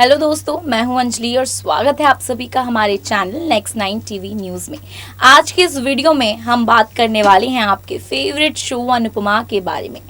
Hello दोस्तों, मैं हूं अंजलि और स्वागत है आप सभी का हमारे चैनल नेक्स्ट 9 टीवी न्यूज़ में। आज के इस वीडियो में हम बात करने वाले हैं आपके फेवरेट शो अनुपमा के बारे में।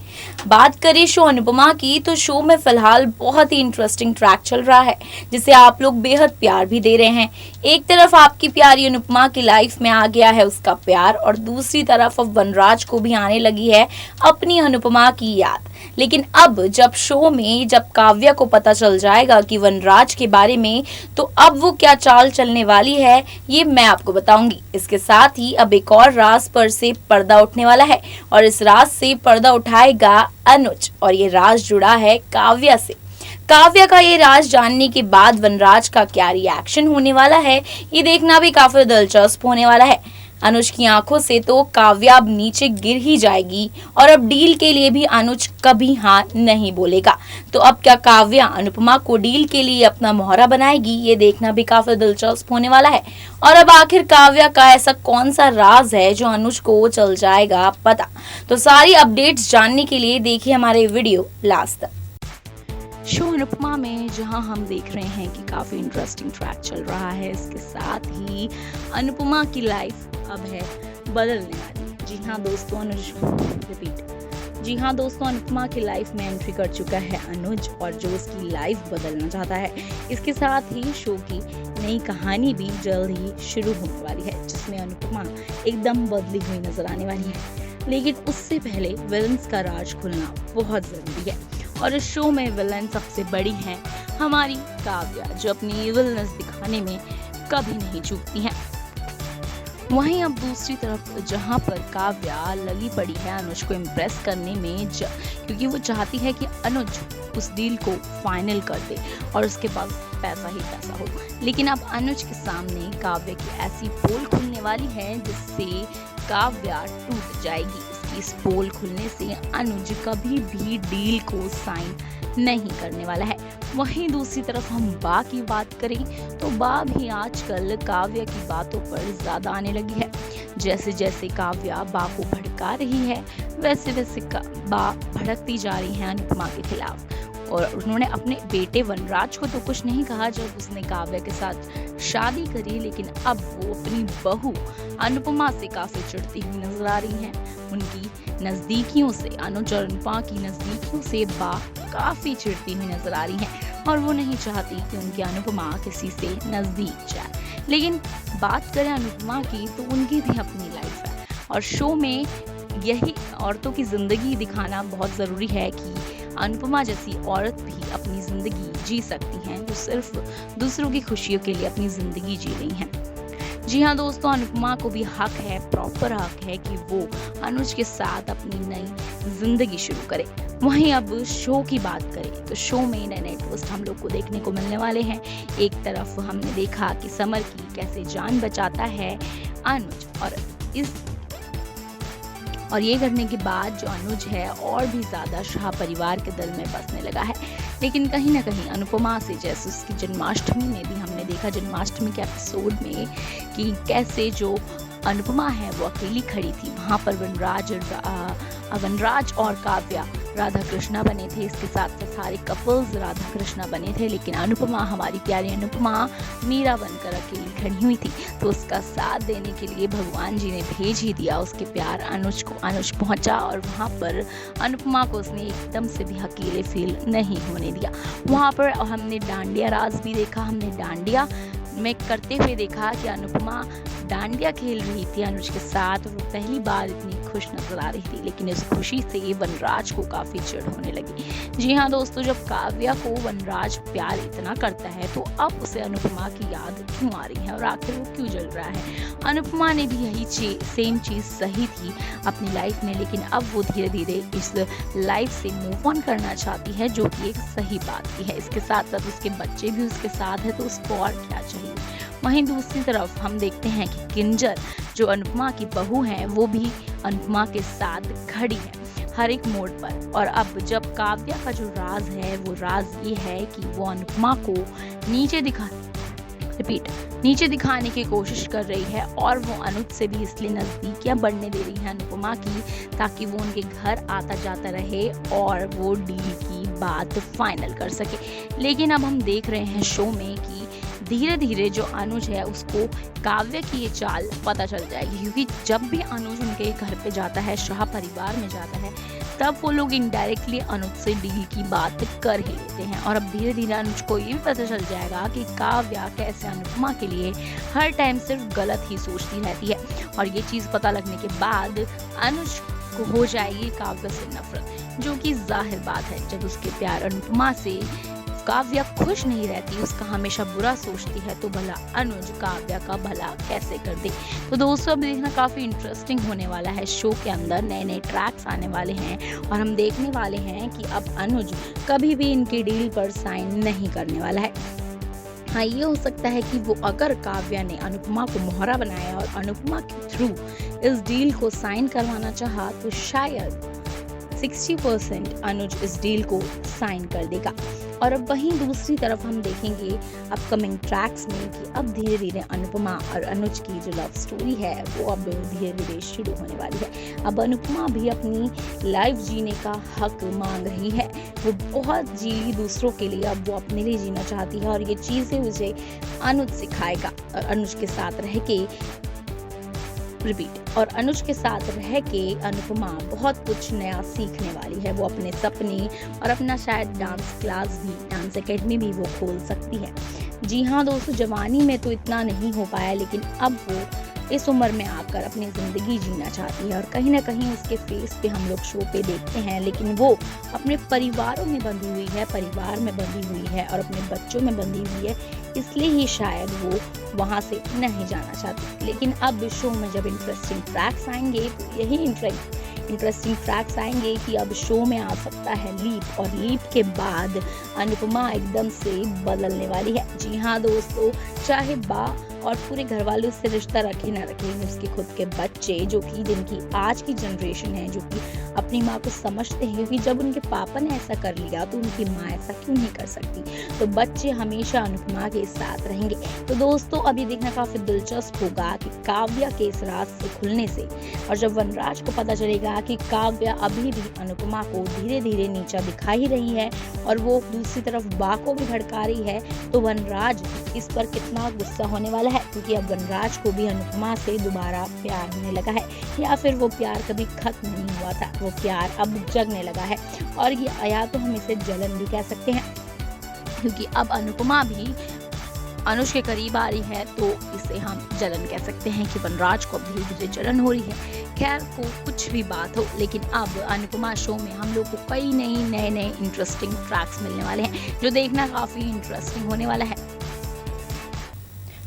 बात करें शो अनुपमा की तो शो में फिलहाल बहुत ही इंटरेस्टिंग ट्रैक चल रहा है जिसे आप लोग बेहद प्यार भी दे रहे हैं। एक तरफ आपकी प्यारी अनुपमा की लाइफ में आ गया है उसका प्यार और दूसरी तरफ अब वनराज को भी आने लगी है अपनी अनुपमा की याद। लेकिन अब जब शो में जब काव्या को पता चल जाएगा कि वनराज के बारे में, तो अब वो क्या चाल चलने वाली है ये मैं आपको बताऊंगी। इसके साथ ही अब एक और राज पर से पर्दा उठने वाला है और इस राज से पर्दा उठाएगा अनुज और ये राज जुड़ा है काव्या से। काव्या का ये राज जानने के बाद वनराज का क्या रिएक्शन होने वाला है ये देखना भी काफी दिलचस्प होने वाला है। अनुज की आंखों से तो काव्या अब नीचे गिर ही जाएगी और अब डील के लिए भी अनुज कभी हाँ नहीं बोलेगा। तो अब क्या काव्या अनुपमा को डील के लिए अपना मोहरा बनाएगी ये देखना भी काफी दिलचस्प होने वाला है। और अब आखिर काव्या का ऐसा कौन सा राज है जो अनुज को चल जाएगा पता। तो सारी अपडेट्स जानने के लिए देखिए हमारे वीडियो लास्ट तक। शो अनुपमा में जहां हम देख रहे हैं कि काफ़ी इंटरेस्टिंग ट्रैक चल रहा है, इसके साथ ही अनुपमा की लाइफ अब है बदलने वाली। जी हाँ दोस्तों, अनुपमा की लाइफ में एंट्री कर चुका है अनुज और जो उसकी लाइफ बदलना चाहता है। इसके साथ ही शो की नई कहानी भी जल्द ही शुरू होने वाली है जिसमें अनुपमा एकदम बदली हुई नजर आने वाली है। लेकिन उससे पहले विलन्स का राज खुलना बहुत जरूरी है और इस शो में विलन सबसे बड़ी हैं हमारी काव्या, जो अपनी इविलनेस दिखाने में कभी नहीं चूकती हैं। वहीं अब दूसरी तरफ जहां पर काव्या लगी पड़ी है अनुज को इम्प्रेस करने में, क्योंकि वो चाहती है कि अनुज उस डील को फाइनल कर दे और उसके पास पैसा ही पैसा हो। लेकिन अब अनुज के सामने काव्या की ऐसी पोल खुलने वाली है जिससे काव्या टूट जाएगी। इस पोल खुलने से अनुज कभी भी डील को साइन नहीं करने वाला है। वहीं दूसरी तरफ हम बा की बात करें तो बा भी आजकल काव्या की बातों पर ज्यादा आने लगी है। जैसे जैसे काव्या बा को भड़का रही है वैसे वैसे बा भड़कती जा रही है अनुपमा के खिलाफ। और उन्होंने अपने बेटे वनराज को तो कुछ नहीं कहा जब उसने काव्या के साथ शादी करी, लेकिन अब वो अपनी बहू अनुपमा से काफी चिढ़ती हुई नजर आ रही हैं। उनकी नजदीकियों से, अनुज और अनुपमा की नजदीकियों से बा काफी चिढ़ती हुई नजर आ रही हैं और वो नहीं चाहती कि उनकी अनुपमा किसी से नजदीक जाए। लेकिन बात करें अनुपमा की तो उनकी भी अपनी लाइफ है और शो में यही औरतों की जिंदगी दिखाना बहुत जरूरी है कि अनुपमा जैसी औरत भी अपनी जिंदगी जी सकती हैं जो सिर्फ दूसरों की खुशियों के लिए अपनी जिंदगी जी रही हैं। जी हाँ दोस्तों, अनुपमा को भी हक है, प्रॉपर हक है कि वो अनुज के साथ अपनी नई जिंदगी शुरू करे। वहीं अब शो की बात करें तो शो में नए नए ट्विस्ट हम लोग को देखने को मिलने वाले हैं। एक तरफ हमने देखा कि समर की कैसे जान बचाता है अनुज और ये करने के बाद जो अनुज है और भी ज्यादा शाह परिवार के दिल में बसने लगा है। लेकिन कहीं ना कहीं अनुपमा से, जैसे उसकी जन्माष्टमी में भी हमने देखा, जन्माष्टमी के एपिसोड में कि कैसे जो अनुपमा है वो अकेली खड़ी थी, वहां पर वनराज और काव्या राधा कृष्णा बने थे। इसके साथ सारे कपल्स राधा कृष्णा बने थे, लेकिन अनुपमा, हमारी प्यारी अनुपमा मीरा बनकर अकेली खड़ी हुई थी। तो उसका साथ देने के लिए भगवान जी ने भेज ही दिया उसके प्यार अनुज को। अनुज पहुंचा और वहां पर अनुपमा को उसने एकदम से भी अकेले फील नहीं होने दिया। वहां पर हमने डांडिया राज भी देखा, हमने डांडिया में करते हुए देखा कि अनुपमा डांडिया खेल रही थी अनुज के साथ और वो पहली बार इतनी खुश नजर आ रही थी। लेकिन इस खुशी से वनराज को काफी चिढ़ होने लगी। जी हाँ दोस्तों, जब काव्या को वनराज प्यार इतना करता है तो अब उसे अनुपमा की याद क्यों आ रही है और आखिर वो क्यों जल रहा है। अनुपमा ने भी यही सेम चीज सही थी अपनी लाइफ में, लेकिन अब वो धीरे धीरे इस लाइफ से मूव ऑन करना चाहती है, जो कि एक सही बात भी है। इसके साथ साथ उसके बच्चे भी उसके साथ है, तो उसको और क्या चाहिए। वहीं दूसरी तरफ हम देखते हैं कि किंजल जो अनुपमा की बहू है वो भी अनुपमा के साथ खड़ी है हर एक मोड़ पर। और अब जब काव्या का जो राज है वो राज ये है कि वो अनुपमा को नीचे नीचे दिखाने की कोशिश कर रही है और वो अनुज से भी इसलिए नजदीकियां बढ़ने दे रही है अनुपमा की, ताकि वो उनके घर आता जाता रहे और वो डील की बात फाइनल कर सके। लेकिन अब हम देख रहे हैं शो में कि धीरे धीरे जो अनुज है उसको काव्या की ये चाल पता चल जाएगी, क्योंकि जब भी अनुज उनके घर पे जाता है, शाह परिवार में जाता है, तब वो लोग इनडायरेक्टली अनुज से डील की बात कर ही लेते हैं। और अब धीरे धीरे अनुज को ये भी पता चल जाएगा कि काव्या कैसे अनुपमा के लिए हर टाइम सिर्फ गलत ही सोचती रहती है। और ये चीज पता लगने के बाद अनुज को हो जाएगी काव्या से नफरत, जो कि जाहिर बात है। जब उसके प्यार अनुपमा से काव्या खुश नहीं रहती, उसका हमेशा बुरा सोचती है, तो भला अनुज काव्या का भला कैसे कर दे। तो दोस्तों अब देखना काफी इंटरेस्टिंग होने वाला है। शो के अंदर नए नए ट्रैक्स आने वाले हैं और हम देखने वाले हैं कि अब अनुज कभी भी इनकी डील पर साइन नहीं करने वाला है। हाँ, ये हो सकता है कि वो अगर काव्या ने अनुपमा को मोहरा बनाया और अनुपमा के थ्रू इस डील को साइन करवाना चाहा, तो शायद 60% अनुज इस डील को साइन कर देगा। और अब वहीं दूसरी तरफ हम देखेंगे अपकमिंग ट्रैक्स में कि अब धीरे धीरे अनुपमा और अनुज की जो लव स्टोरी है वो अब धीरे धीरे शुरू होने वाली है। अब अनुपमा भी अपनी लाइफ जीने का हक मांग रही है। वो बहुत जी ली दूसरों के लिए, अब वो अपने लिए जीना चाहती है और ये चीजें उसे अनुज सिखाएगा। और अनुज के साथ रह के रिपीट और अनुज के साथ रह के अनुपमा बहुत कुछ नया सीखने वाली है। वो अपने सपने और अपना शायद डांस क्लास भी, डांस एकेडमी भी वो खोल सकती है। जी हाँ दोस्तों, जवानी में तो इतना नहीं हो पाया, लेकिन अब वो इस उम्र में आकर अपनी जिंदगी जीना चाहती है। और कहीं ना कहीं उसके फेस पे हम लोग शो पे देखते हैं, लेकिन वो अपने परिवारों में बंधी हुई है, परिवार में बंधी हुई है और अपने बच्चों में बंधी हुई है, इसलिए ही शायद वो वहां से नहीं जाना चाहती। लेकिन अब शो में जब इंटरेस्टिंग ट्रैक्स आएंगे तो यही इंटरेस्टिंग ट्रैक्स आएंगे कि अब शो में आ सकता है लीप, और लीप के बाद अनुपमा एकदम से बदलने वाली है। जी हाँ दोस्तों, चाहे बा और पूरे घर वाले उससे रिश्ता रखे ना रखे, उसके खुद के बच्चे जो कि जिनकी आज की जनरेशन है, जो कि अपनी माँ को समझते हैं, क्योंकि जब उनके पापा ने ऐसा कर लिया तो उनकी माँ ऐसा क्यों नहीं कर सकती। तो बच्चे हमेशा अनुपमा के साथ रहेंगे। तो दोस्तों अब ये देखना काफी दिलचस्प होगा कि काव्या के इस राज से खुलने से, और जब वनराज को पता चलेगा कि काव्या अभी भी अनुपमा को धीरे धीरे नीचा दिखा ही रही है और वो दूसरी तरफ बा को भी भड़का रही है, तो वनराज इस पर कितना गुस्सा होने वाला है, क्योंकि अब वनराज को भी अनुपमा से दोबारा प्यार होने लगा है, या फिर वो प्यार कभी खत्म नहीं हुआ था, वो प्यार अब जगने लगा है। और ये या तो हम इसे जलन भी कह सकते हैं, क्योंकि अब अनुपमा भी अनुज के करीब आ रही है, तो इसे हम जलन कह सकते हैं कि वनराज को धीरे धीरे जलन हो रही है। खैर को कुछ भी बात हो, लेकिन अब अनुपमा शो में हम लोग को कई नए नए इंटरेस्टिंग ट्रैक्स मिलने वाले हैं, जो देखना काफी इंटरेस्टिंग होने वाला है।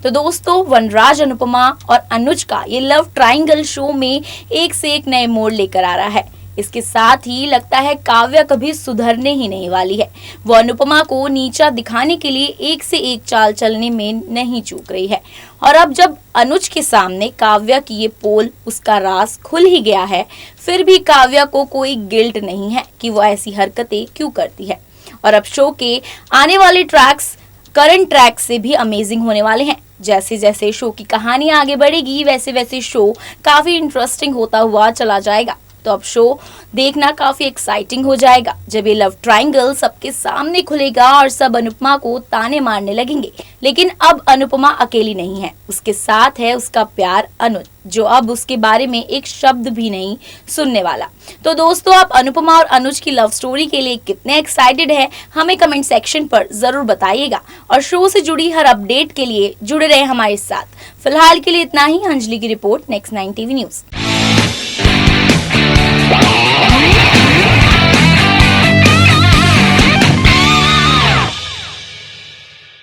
तो दोस्तों वनराज, अनुपमा और अनुज का ये लव ट्रायंगल शो में एक से एक नए मोड़ लेकर आ रहा है। इसके साथ ही लगता है काव्या कभी सुधरने ही नहीं वाली है। वो अनुपमा को नीचा दिखाने के लिए एक से एक चाल चलने में नहीं चूक रही है। और अब जब अनुज के सामने काव्या की ये पोल, उसका राज खुल ही गया है, फिर भी काव्या को कोई गिल्ट नहीं है कि वो ऐसी हरकतें क्यों करती है। और अब शो के आने वाले ट्रैक्स करंट ट्रैक से भी अमेजिंग होने वाले हैं। जैसे जैसे शो की कहानी आगे बढ़ेगी, वैसे वैसे शो काफी इंटरेस्टिंग होता हुआ चला जाएगा। तो अब शो देखना काफी एक्साइटिंग हो जाएगा जब ये लव ट्रायंगल सबके सामने खुलेगा और सब अनुपमा को ताने मारने लगेंगे। लेकिन अब अनुपमा अकेली नहीं है, उसके साथ है उसका प्यार अनुज, जो अब उसके बारे में एक शब्द भी नहीं सुनने वाला। तो दोस्तों आप अनुपमा और अनुज की लव स्टोरी के लिए कितने एक्साइटेड है, हमें कमेंट सेक्शन पर जरूर बताइएगा। और शो से जुड़ी हर अपडेट के लिए जुड़े रहे हमारे साथ। फिलहाल के लिए इतना ही। अंजलि की रिपोर्ट, नेक्स्ट 9 टीवी न्यूज।